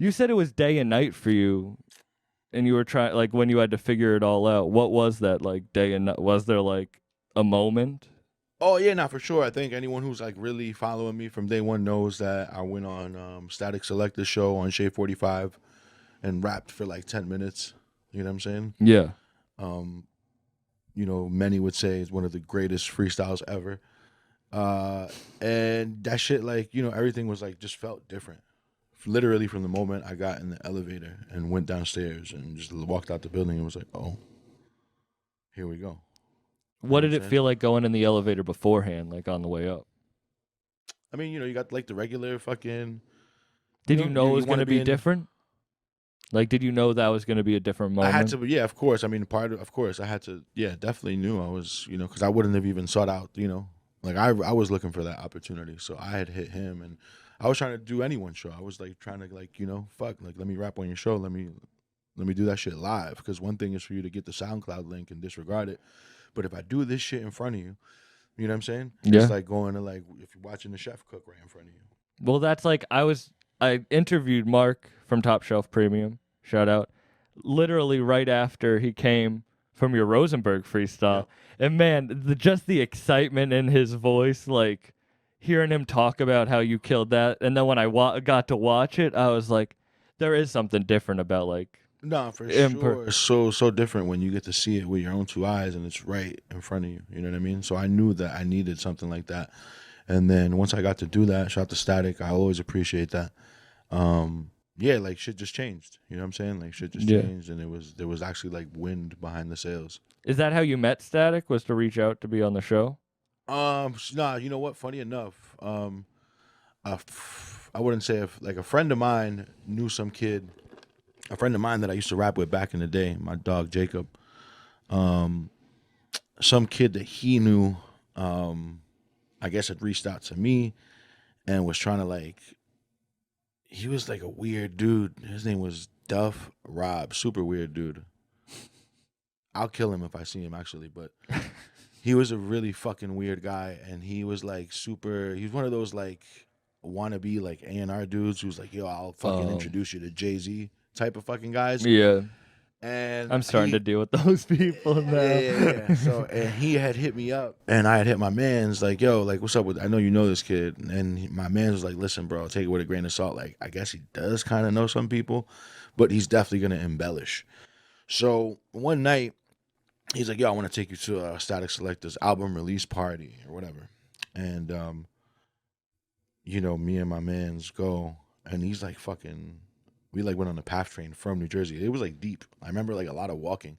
You said it was day and night for you, and you were trying, like, when you had to figure it all out. What was that, like, day and night? Was there, like, a moment? Oh yeah, not for sure. I think anyone who's like really following me from day one knows that I went on Statik Selektah show on Shade 45 and rapped for like 10 minutes. You know what I'm saying? Yeah. You know, many would say it's one of the greatest freestyles ever. And that shit, like, you know, everything was like just felt different. Literally from the moment I got in the elevator and went downstairs and just walked out the building, it was like, oh, here we go. What did it feel like going in the elevator beforehand, like on the way up? I mean, you know, you got like the regular fucking. Did you know it was going to be different? Like, did you know that was going to be a different moment? I had to, yeah, of course. I mean, of course, I had to, yeah, definitely knew I was, you know, because I wouldn't have even sought out, you know, like I was looking for that opportunity. So I had hit him and I was trying to do anyone's show. I was like trying to, like, you know, fuck, like, let me rap on your show. Let me do that shit live. Because one thing is for you to get the SoundCloud link and disregard it. But if I do this shit in front of you, you know what I'm saying? Yeah. It's like going to, like, if you're watching the chef cook right in front of you. Well, that's like, I interviewed Mark from Top Shelf Premium, shout out, literally right after he came from your Rosenberg freestyle. Yeah. And man, just the excitement in his voice, like hearing him talk about how you killed that. And then when I got to watch it, I was like, there is something different about, like, no, for sure. It's so different when you get to see it with your own two eyes and it's right in front of you. You know what I mean? So I knew that I needed something like that. And then once I got to do that, shout out to Statik, I always appreciate that. Yeah, like shit just changed. You know what I'm saying? Like shit just changed, and there was actually like wind behind the sails. Is that how you met Statik? Was to reach out to be on the show? Nah, you know what? Funny enough, I wouldn't say if like a friend of mine knew some kid. A friend of mine that I used to rap with back in the day, my dog Jacob, some kid that he knew, I guess had reached out to me and was trying to like, he was like a weird dude. His name was Duff Rob, super weird dude. I'll kill him if I see him actually, but he was a really fucking weird guy and he was like super, he was one of those like wannabe like A&R dudes who's like, yo, I'll fucking introduce you to Jay-Z type of fucking guys. Yeah. And I'm starting to deal with those people now. Yeah. So, and he had hit me up and I had hit my man's like, yo, like, what's up with, I know you know this kid. And my man was like, listen, bro, take it with a grain of salt. Like, I guess he does kind of know some people, but he's definitely going to embellish. So one night he's like, yo, I want to take you to Statik Selektah's album release party or whatever. And, you know, me and my man's go and he's like fucking, we like went on the PATH train from New Jersey. It was like deep. I remember like a lot of walking.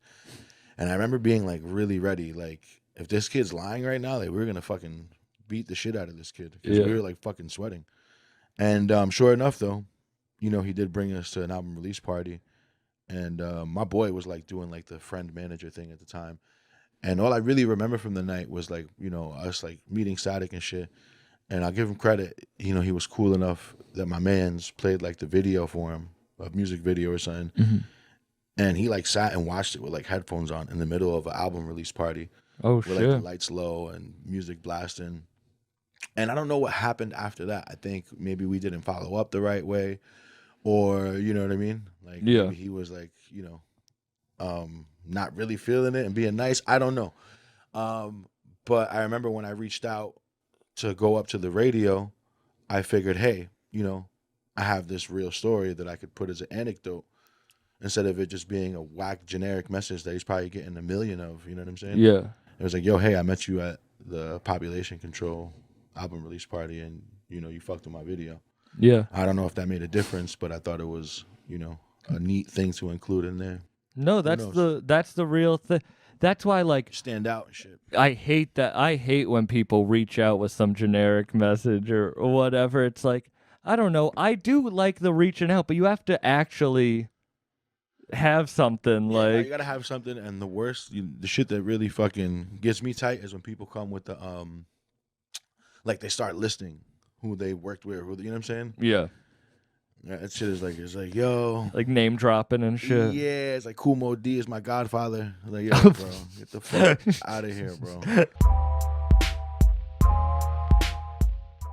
And I remember being like really ready. Like if this kid's lying right now, like we're going to fucking beat the shit out of this kid. Because we were like fucking sweating. And sure enough though, you know, he did bring us to an album release party. And my boy was like doing like the friend manager thing at the time. And all I really remember from the night was like, you know, us like meeting Statik and shit. And I'll give him credit. You know, he was cool enough that my man's played like the video for him. A music video or something, and he like sat and watched it with like headphones on in the middle of an album release party. Oh shit! With like the lights low and music blasting. And I don't know what happened after that. I think maybe we didn't follow up the right way, or you know what I mean. Like maybe he was like, you know, not really feeling it and being nice. I don't know. But I remember when I reached out to go up to the radio, I figured, hey, you know, I have this real story that I could put as an anecdote instead of it just being a whack generic message that he's probably getting a million of. You know what I'm saying? Yeah. It was like, yo, hey, I met you at the Population Control album release party and, you know, you fucked with my video. Yeah. I don't know if that made a difference, but I thought it was, you know, a neat thing to include in there. No, that's the real thing. That's why, like, stand out and shit. I hate that. I hate when people reach out with some generic message or whatever. It's like, I don't know. I do like the reaching out, but you have to actually have something. Like, you gotta have something. And the worst, the shit that really fucking gets me tight is when people come with the like they start listing who they worked with, who, you know what I'm saying? Yeah. Yeah, that shit is like, it's like, yo, like name dropping and shit. Yeah, it's like Kumo D is my godfather. Like, yo, bro, get the fuck out of here, bro.